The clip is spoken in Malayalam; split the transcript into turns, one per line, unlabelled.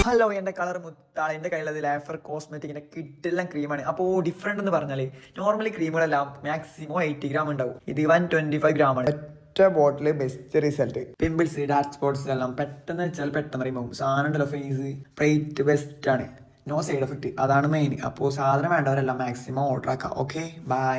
ഹലോ, എൻ്റെ കളർ മുത്താണ്. എൻ്റെ കയ്യിലത് ലാഫർ കോസ്മെറ്റിക്കിൻ്റെ കിഡെല്ലാം ക്രീമാണ്. അപ്പോൾ ഡിഫറെൻ്റ് എന്ന് പറഞ്ഞാൽ നോർമലി ക്രീമുകളെല്ലാം മാക്സിമം 80 ഗ്രാം ഉണ്ടാവും. ഇത് 125 ഗ്രാമാണ്. ഒറ്റ bottle best result. Pimples, dark spots എല്ലാം പെട്ടെന്ന് വെച്ചാൽ പെട്ടെന്ന് റിമൂവ്. സാധനം ഉണ്ടല്ലോ, ഫേസ് റേറ്റ് ബെസ്റ്റ് ആണ്. നോ സൈഡ് എഫക്റ്റ്, അതാണ് മെയിൻ. അപ്പോൾ സാധനം വേണ്ടവരെല്ലാം മാക്സിമം ഓർഡർ ആക്കാം. Okay, by.